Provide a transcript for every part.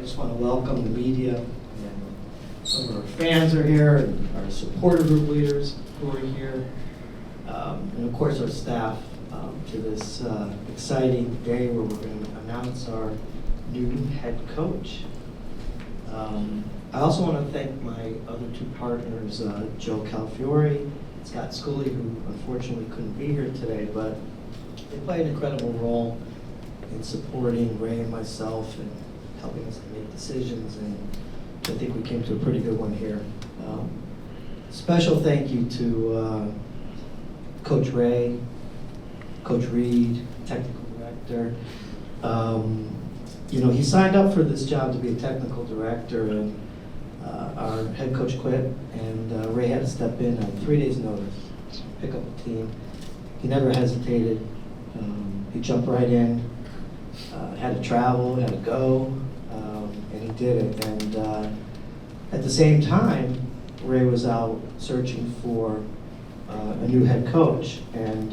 just want to welcome the media, and some of our fans are here, and our supporter group leaders who are here, and of course our staff to this exciting day where we're going to announce our new head coach. I also want to thank my other two partners, Joe Calafiore and Scott Scully, who unfortunately couldn't be here today, but they play an incredible role in supporting Ray and myself and helping us to make decisions, and I think we came to a pretty good one here. Special thank you to Coach Ray, Coach Reid, technical director. You know, he signed up for this job to be a technical director, and our head coach quit, and Ray had to step in on 3 days' notice, pick up the team. He never hesitated. He jumped right in, had to travel, had to go, and he did it. And at the same time, Ray was out searching for a new head coach, and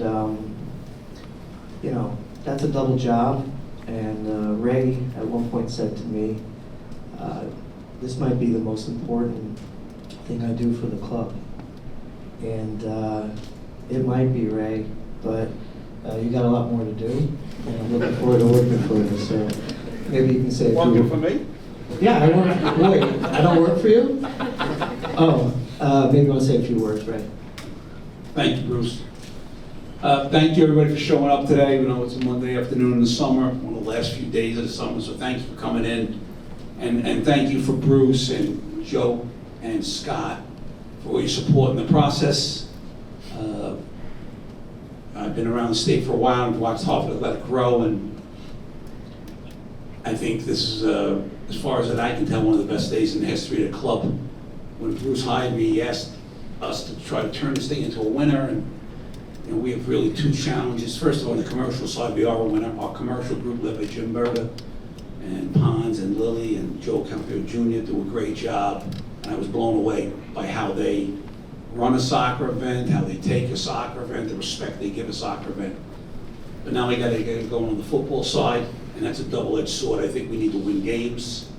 you know, that's a double job. And Ray at one point said to me, this might be the most important thing I do for the club. And it might be, Ray, but you got a lot more to do, and I'm looking forward to working for you. So maybe you can say a few Working words. for me? Yeah, I work. Wait, I don't work for you? Oh, maybe you want to say a few words, Ray. Thank you, Bruce. Thank you, everybody, for showing up today. We know it's a Monday afternoon in the summer, one of the last few days of the summer, so thanks for coming in. And thank you for Bruce and Joe and Scott for all your support in the process. I've been around the state for a while and watched Hartford let it grow, and I think this is, as far as that I can tell, one of the best days in the history of the club. When Bruce hired me, he asked us to try to turn this thing into a winner, and you know, we have really two challenges. First of all, on the commercial side, we are a winner. Our commercial group led by Jim Berta and Pons and Lily and Joe Campio Jr. do a great job, and I was blown away by how they run a soccer event, how they take a soccer event, the respect they give a soccer event. But now we got to get it going on the football side, and that's a double-edged sword. I think we need to win games,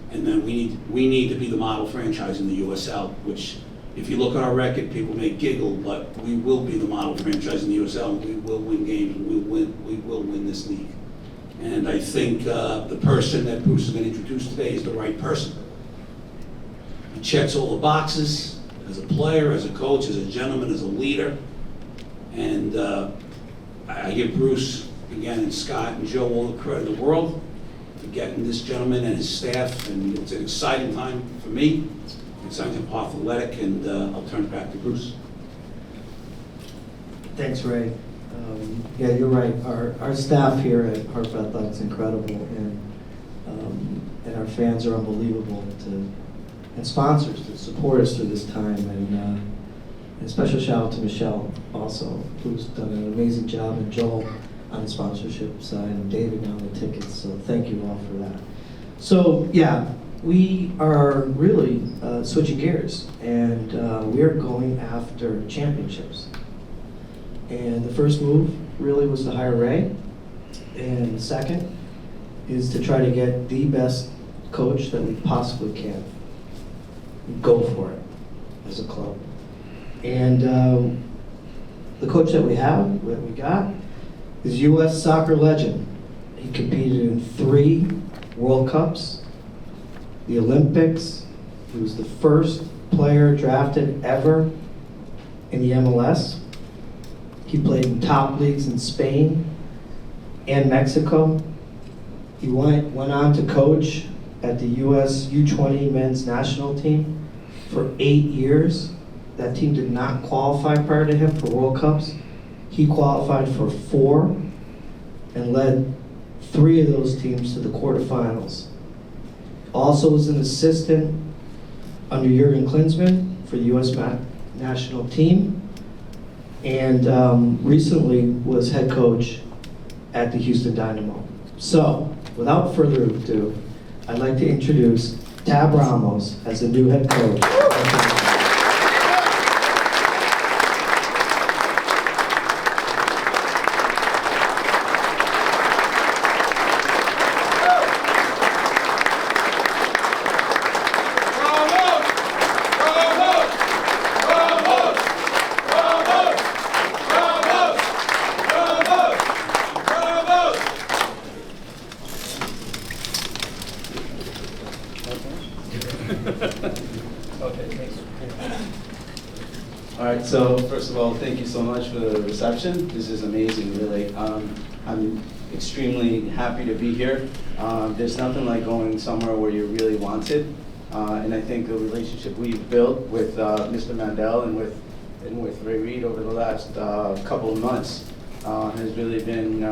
and then we need to be the model franchise in the USL, which, if you look at our record, people may giggle, but we will be the model franchise in the USL, and we will win games, and we will win this league. And I think the person that Bruce is going to introduce today is the right person. He checks all the boxes as a player, as a coach, as a gentleman, as a leader. And I give Bruce, again, and Scott and Joe all the credit in the world for getting this gentleman and his staff, and it's an exciting time for me. Exciting for Athletic, and I'll turn it back to Bruce. Thanks, Ray. Yeah, you're right. Our staff here at Hartford Athletic is incredible, and our fans are unbelievable, and sponsors to support us through this time. And a special shout out to Michelle also, who's done an amazing job, and Joel on the sponsorship side, and David on the tickets. So thank you all for that. So yeah, we are really switching gears, and we're going after championships. And the first move really was to hire Ray, and the second is to try to get the best coach that we possibly can. Go for it as a club. And the coach that we got, is U.S. soccer legend. He competed in 3 World Cups, the Olympics. He was the first player drafted ever in the MLS. He played in top leagues in Spain and Mexico. He went on to coach at the U.S. U20 men's national team for 8 years. That team did not qualify prior to him for World Cups. He qualified for 4 and led 3 of those teams to the quarterfinals. Also was an assistant under Jurgen Klinsmann for the U.S. national team, and recently was head coach at the Houston Dynamo. So, without further ado, I'd like to introduce Tab Ramos as the new head coach. Okay, thanks. All right, so first of all, thank you so much for the reception. This is amazing, really. I'm extremely happy to be here. There's nothing like going somewhere where you're really wanted. And I think the relationship we've built with Mr. Mandell and with Reid over the last couple of months has really been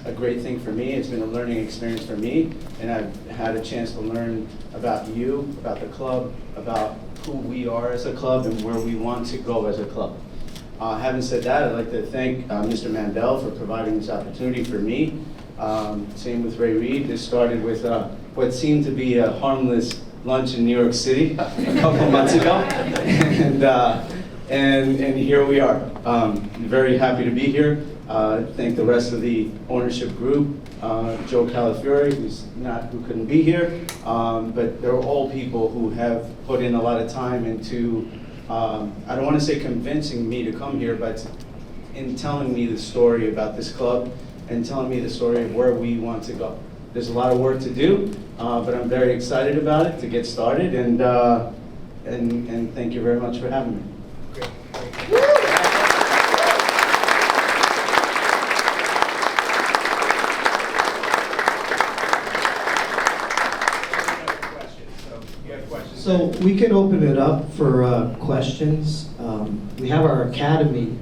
a great thing for me. It's been a learning experience for me, and I've had a chance to learn about you, about the club, about who we are as a club and where we want to go as a club. Having said that, I'd like to thank Mr. Mandell for providing this opportunity for me. Same with Reid. This started with what seemed to be a harmless lunch in New York City a couple months ago, and here we are. Very happy to be here. Thank the rest of the ownership group, Joe Calafiore, who couldn't be here, but they're all people who have put in a lot of time into, I don't want to say convincing me to come here, but in telling me the story about this club and telling me the story of where we want to go. There's a lot of work to do, but I'm very excited about it to get started, and thank you very much for having me. So we can open it up for questions. We have our academy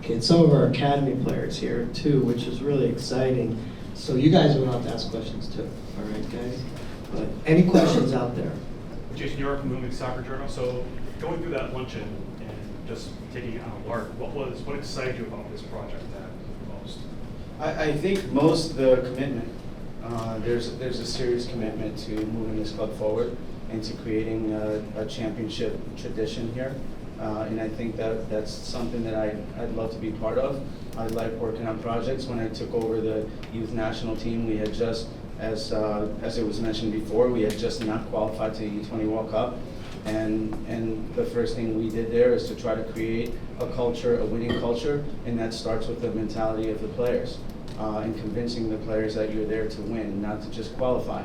kids, some of our academy players here too, which is really exciting. So you guys will have to ask questions too, all right, guys? But any questions out there? Jason York from Moving Soccer Journal. So going through that luncheon and just taking it on lark, what excited you about this project the most? I think most the commitment. There's a serious commitment to moving this club forward and to creating a championship tradition here. And I think that's something that I'd love to be part of. I like working on projects. When I took over the youth national team, we had just, as it was mentioned before, we had just not qualified to the U20 World Cup. And the first thing we did there is to try to create a culture, a winning culture, and that starts with the mentality of the players and convincing the players that you're there to win, not to just qualify.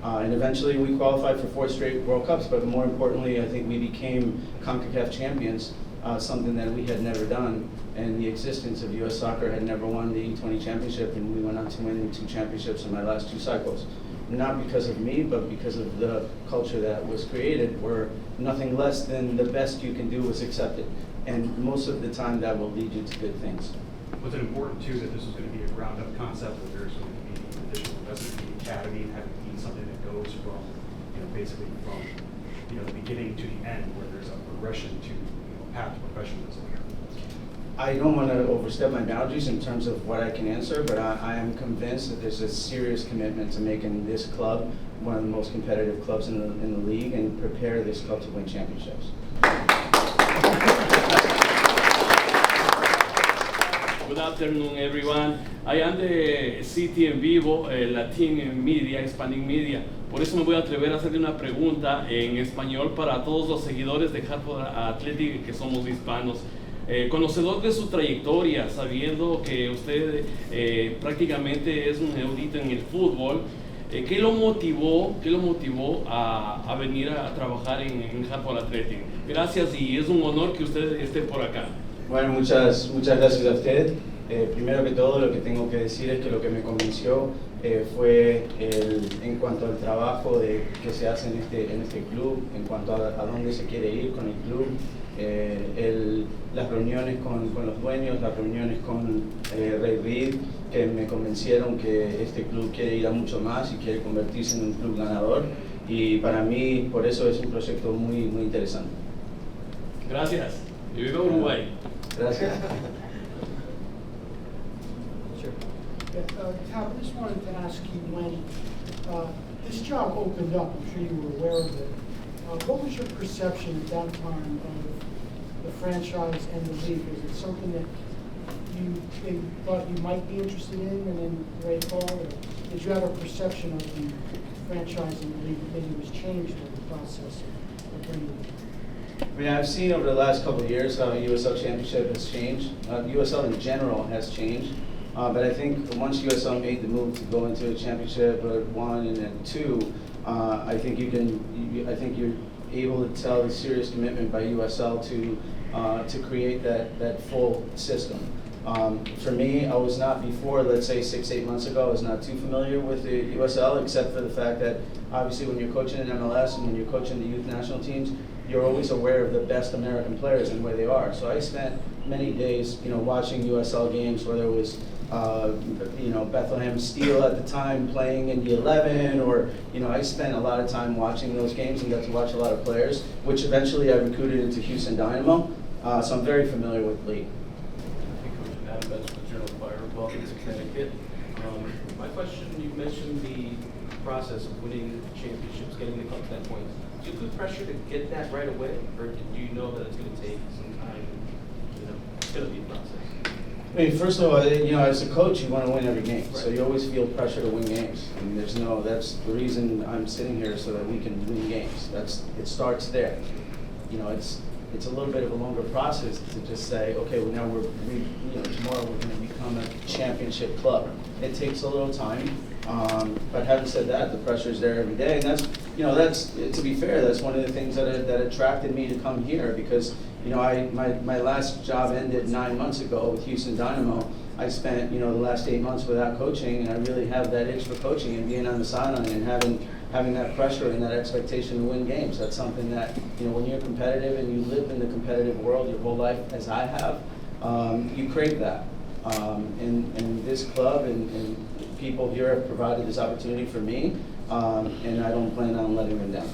And eventually we qualified for 4 straight World Cups, but more importantly, I think we became CONCACAF champions, something that we had never done. And the existence of U.S. Soccer had never won the U20 championship, and we went on to win 2 championships in my last 2 cycles. Not because of me, but because of the culture that was created, where nothing less than the best you can do is accepted. And most of the time that will lead you to good things. Was it important too that this was going to be a ground-up concept, that there's going to be additional investment in the academy and having it be something that goes from, basically from, the beginning to the end, where there's a progression to, path to professionalism here? I don't want to overstep my boundaries in terms of what I can answer, but I am convinced that there's a serious commitment to making this club one of the most competitive clubs in the league and prepare this club to win championships. Good afternoon, everyone. I am the City en Vivo, Latin Media, Hispanic Media. Por eso me voy a atrever a hacerle una pregunta en español para todos los seguidores de Hartford Athletic que somos hispanos. Conocedor de su trayectoria, sabiendo que usted prácticamente es un erudito en el fútbol, ¿qué lo motivó a venir a trabajar en Hartford Athletic? Gracias, y es un honor que usted esté por acá. Bueno, muchas gracias a usted. Primero que todo, lo que tengo que decir es que lo que me convenció fue en cuanto al trabajo que se hace en este club, en cuanto a dónde se quiere ir con el club, las reuniones con los dueños, las reuniones con Reid, que me convencieron que este club quiere ir a mucho más y quiere convertirse en un club ganador. Y para mí, por eso es un proyecto muy, muy interesante. Gracias. Y viva Uruguay. Gracias. Tom, I just wanted to ask you, when this job opened up, I'm sure you were aware of it, what was your perception at that time of the franchise and the league? Was it something that they thought you might be interested in and then Ray called? Or did you have a perception of the franchise and the league that maybe was changed in the process of bringing it? I mean, I've seen over the last couple of years how the USL Championship has changed. USL in general has changed. But I think once USL made the move to go into a championship, 1 and then 2, I think you're able to tell the serious commitment by USL to create that full system. For me, I was not before, let's say 6-8 months ago, I was not too familiar with the USL, except for the fact that obviously when you're coaching in MLS and when you're coaching the youth national teams, you're always aware of the best American players and where they are. So I spent many days, watching USL games, whether it was Bethlehem Steel at the time playing in the 11, or I spent a lot of time watching those games and got to watch a lot of players, which eventually I recruited into Houston Dynamo. So I'm very familiar with the league. Adam Bench with Journal Fire. Welcome to Connecticut. My question, you mentioned the process of winning championships, getting the club to that point. Do you feel pressure to get that right away, or do you know that it's going to take some time? It's going to be a process. I mean, first of all, as a coach, you want to win every game. Right. So you always feel pressure to win games. I mean, that's the reason I'm sitting here, so that we can win games. It starts there. It's a little bit of a longer process to just say, okay, well now tomorrow we're going to become a championship club. It takes a little time, but having said that, the pressure is there every day, and that's to be fair, that's one of the things that attracted me to come here, because my last job ended 9 months ago with Houston Dynamo. I spent the last 8 months without coaching, and I really have that itch for coaching and being on the sideline and having that pressure and that expectation to win games. That's something that, when you're competitive and you live in the competitive world your whole life, as I have, you crave that. And this club and people here have provided this opportunity for me, and I don't plan on letting them down.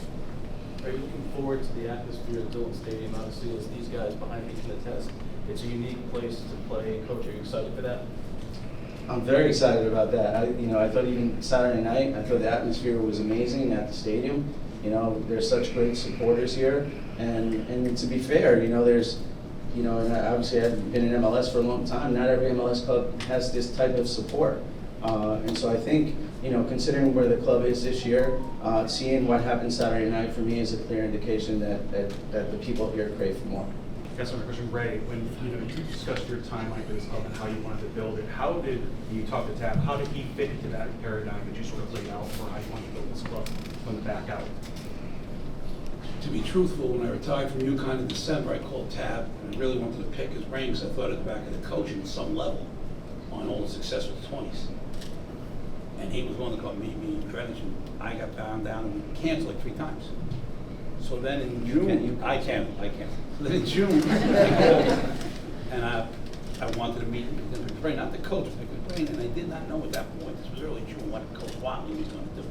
Are you looking forward to the atmosphere at Dillon Stadium? Obviously, as these guys behind me can attest, it's a unique place to play and coach. Are you excited for that? I'm very excited about that. I thought even Saturday night, I thought the atmosphere was amazing at the stadium. There's such great supporters here, and to be fair, there's, and obviously I've been in MLS for a long time. Not every MLS club has this type of support, and so I think, considering where the club is this year, seeing what happened Saturday night for me is a clear indication that the people here crave for more. I guess my question, Ray, when you discussed your timeline for this club and how you wanted to build it, how did you talk to Tab? How did he fit into that paradigm that you sort of laid out for how you wanted to build this club from the back out? To be truthful, when I retired from UConn in December, I called Tab and I really wanted to pick his brain because I thought at the back of the coaching at some level on all the success with the 20s. And he was going to come meet me in Greenwich, and I got bound down and canceled like 3 times. So then in June, I can't. So then in June, I called, and I wanted to meet him, brain, not the coach, but his brain, and I did not know at that point, this was early June, what Coach Watley was going to do.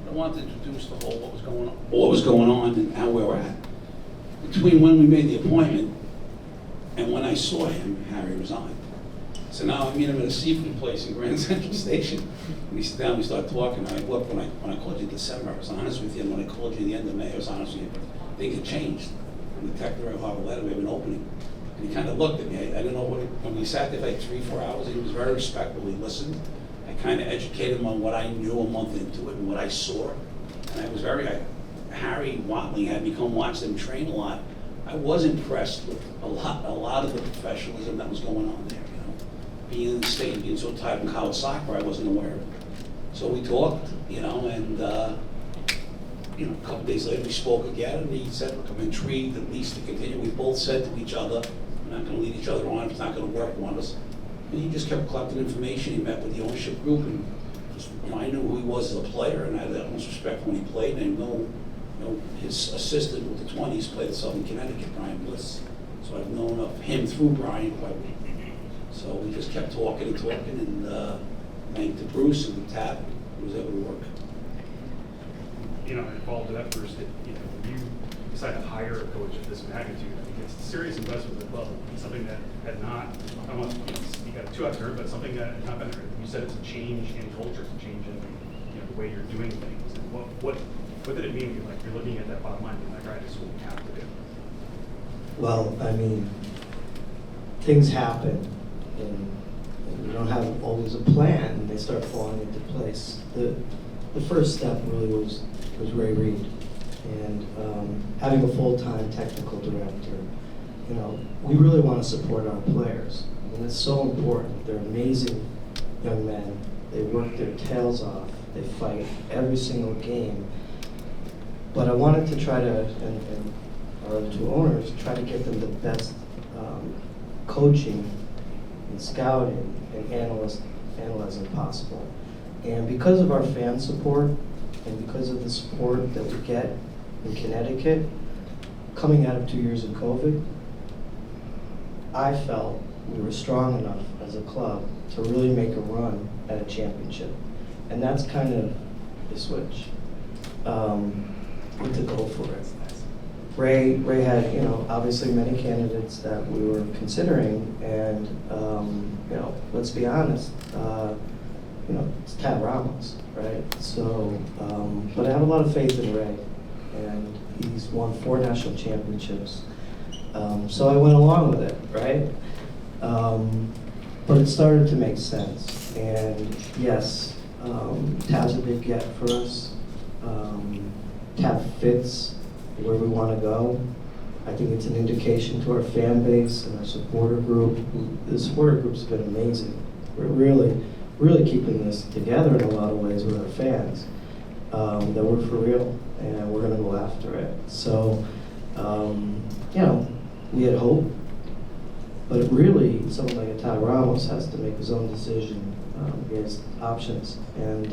I wanted to introduce the whole what was going on and how we were at. Between when we made the appointment and when I saw him, Harry resigned. So now I meet him at a seafood place in Grand Central Station. And we sit down, we start talking. And I look, when I called you in December, I was honest with you. And when I called you at the end of May, I was honest with you. But things had changed. From the Detective Hartford letter, we have an opening. And he kind of looked at me. I didn't know when we sat there for like 3-4 hours, he was very respectful. He listened. I kind of educated him on what I knew a month into it and what I saw. And I was Harry Watley had me come watch them train a lot. I was impressed with a lot of the professionalism that was going on there. Being in the state, being so tight in college soccer, I wasn't aware of it. So we talked, and a couple days later we spoke again, and he said, look, I'm intrigued at least to continue. We both said to each other, we're not going to lead each other on, if it's not going to work on us. And he just kept collecting information. He met with the ownership group, and just, I knew who he was as a player, and I had the utmost respect when he played, and I know his assistant with the 20s played at Southern Connecticut, Brian Bliss. So I've known of him through Brian quite well. So we just kept talking, and thanks to Bruce and the Tab, it was able to work. And follow to that first, when you decide to hire a coach of this magnitude, I think it's a serious investment in the club. It's something that had not, I don't want to speak out too out of turn, but something that had not been, you said it's a change in culture, it's a change in the way you're doing things. And what did it mean? Like you're looking at that bottom line, and like, all right, this is what we have to do. Well, I mean, things happen. And you don't have always a plan, and they start falling into place. The first step really was Reid, and having a full-time technical director. We really want to support our players, And it's so important. They're amazing young men. They work their tails off. They fight every single game. But I wanted to try to, and our other two owners, try to get them the best coaching and scouting and analyzing possible. And because of our fan support and because of the support that we get in Connecticut, coming out of 2 years of COVID, I felt we were strong enough as a club to really make a run at a championship. And that's kind of the switch. To go for it. Ray had, obviously many candidates that we were considering, and let's be honest, it's Tad Ramos, right? So, but I have a lot of faith in Ray, and he's won 4 national championships. So I went along with it, right? But it started to make sense, and yes, Tad's a big get for us. Tad fits where we want to go. I think it's an indication to our fan base and our supporter group. The supporter group's been amazing. We're really keeping this together in a lot of ways with our fans. That we're for real and we're going to go after it. So, we had hope, but really, someone like a Tad Ramos has to make his own decision. He has options, and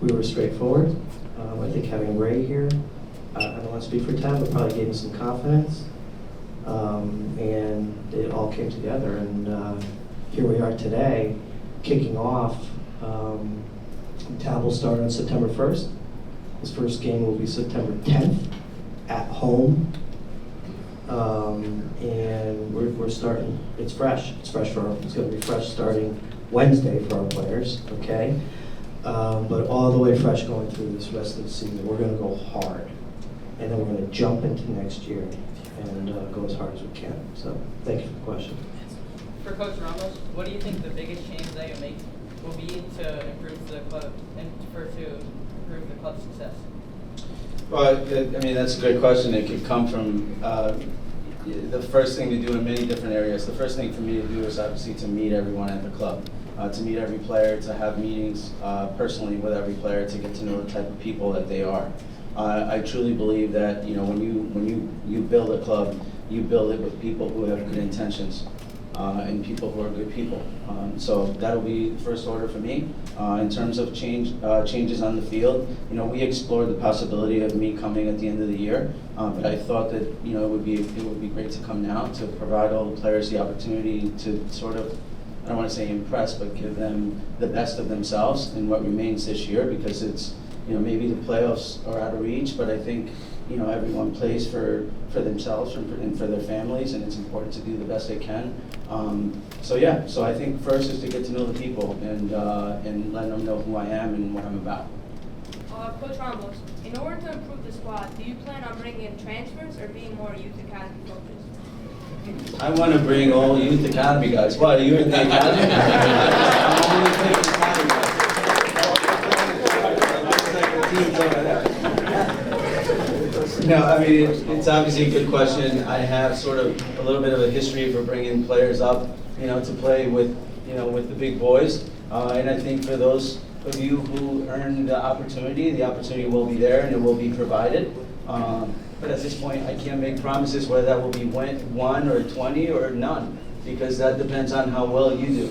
we were straightforward. I think having Ray here, I don't want to speak for Tad, but probably gave him some confidence. And it all came together, and here we are today, kicking off. Tad will start on September 1st. His first game will be September 10th at home. And we're starting, it's fresh. It's fresh it's going to be fresh starting Wednesday for our players, okay? But all the way fresh going through this rest of the season. We're going to go hard, and then we're going to jump into next year and go as hard as we can. So thank you for the question. For Coach Ramos, what do you think the biggest change that you make will be to improve the club and to improve the club's success? Well, that's a great question. It could come from the first thing to do in many different areas. The first thing for me to do is obviously to meet everyone at the club. To meet every player, to have meetings personally with every player, to get to know the type of people that they are. I truly believe that when you build a club, you build it with people who have good intentions and people who are good people. So that'll be the first order for me. In terms of changes on the field, we explored the possibility of me coming at the end of the year, but I thought that it would be great to come now to provide all the players the opportunity to sort of, I don't want to say impress, but give them the best of themselves in what remains this year, because it's, maybe the playoffs are out of reach, but I think, everyone plays for themselves and for their families, and it's important to do the best they can. So I think first is to get to know the people and let them know who I am and what I'm about. Coach Ramos, in order to improve the squad, do you plan on bringing in transfers or being more youth academy coaches? I want to bring all youth academy guys. What, are you in the academy? I'm only taking academy guys. No, it's obviously a good question. I have sort of a little bit of a history for bringing players up, to play with, with the big boys. And I think for those of you who earn the opportunity will be there and it will be provided. But at this point, I can't make promises whether that will be 1 or 20 or none, because that depends on how well you do.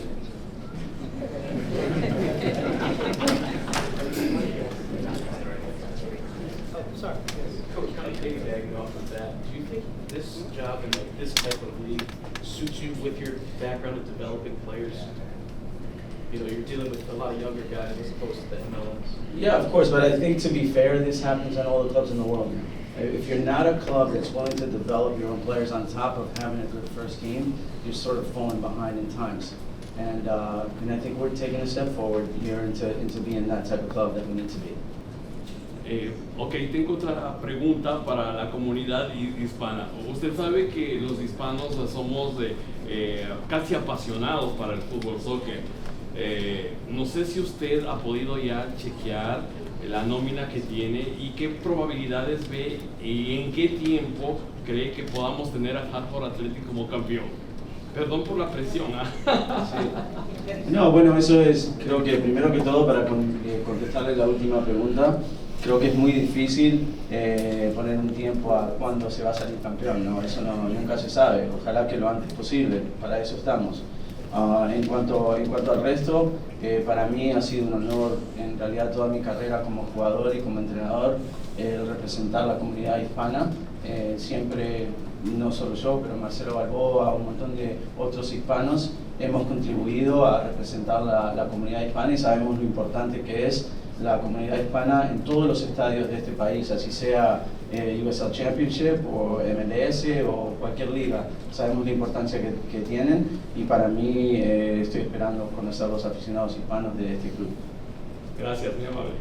Sorry. Coach, kind of piggybacking off of that, do you think this job and this type of league suits you with your background of developing players? You're dealing with a lot of younger guys as opposed to the MLS. Yeah, of course, but I think to be fair, this happens at all the clubs in the world. If you're not a club that's willing to develop your own players on top of having a good first team, you're sort of falling behind in times. And I think we're taking a step forward here into being that type of club that we need to be. Ok, tengo otra pregunta para la comunidad hispana. Usted sabe que los hispanos somos casi apasionados para el fútbol soccer. No sé si usted ha podido ya chequear la nómina que tiene y qué probabilidades ve y en qué tiempo cree que podamos tener a Hartford Athletic como campeón. Perdón por la presión. No, bueno, eso es, creo que primero que todo, para contestarle la última pregunta, creo que es muy difícil poner un tiempo a cuándo se va a salir campeón, ¿no? Eso nunca se sabe, ojalá que lo antes posible, para eso estamos. En cuanto al resto, para mí ha sido un honor, en realidad toda mi carrera como jugador y como entrenador, el representar la comunidad hispana. Siempre, no solo yo, pero Marcelo Balboa, un montón de otros hispanos, hemos contribuido a representar la comunidad hispana y sabemos lo importante que es la comunidad hispana en todos los estadios de este país, así sea USL Championship o MLS o cualquier liga. Sabemos la importancia que tienen y para mí estoy esperando conocer los aficionados hispanos de este club. Gracias, muy amable.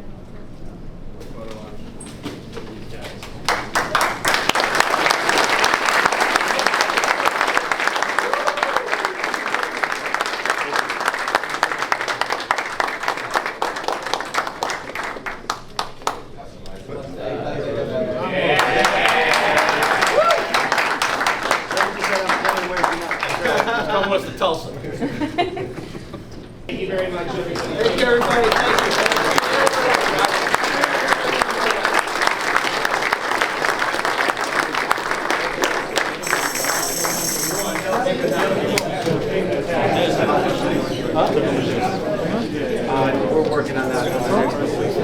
Come with the Tulsa. Thank you very much, everybody. Thank you, everybody. Thank you.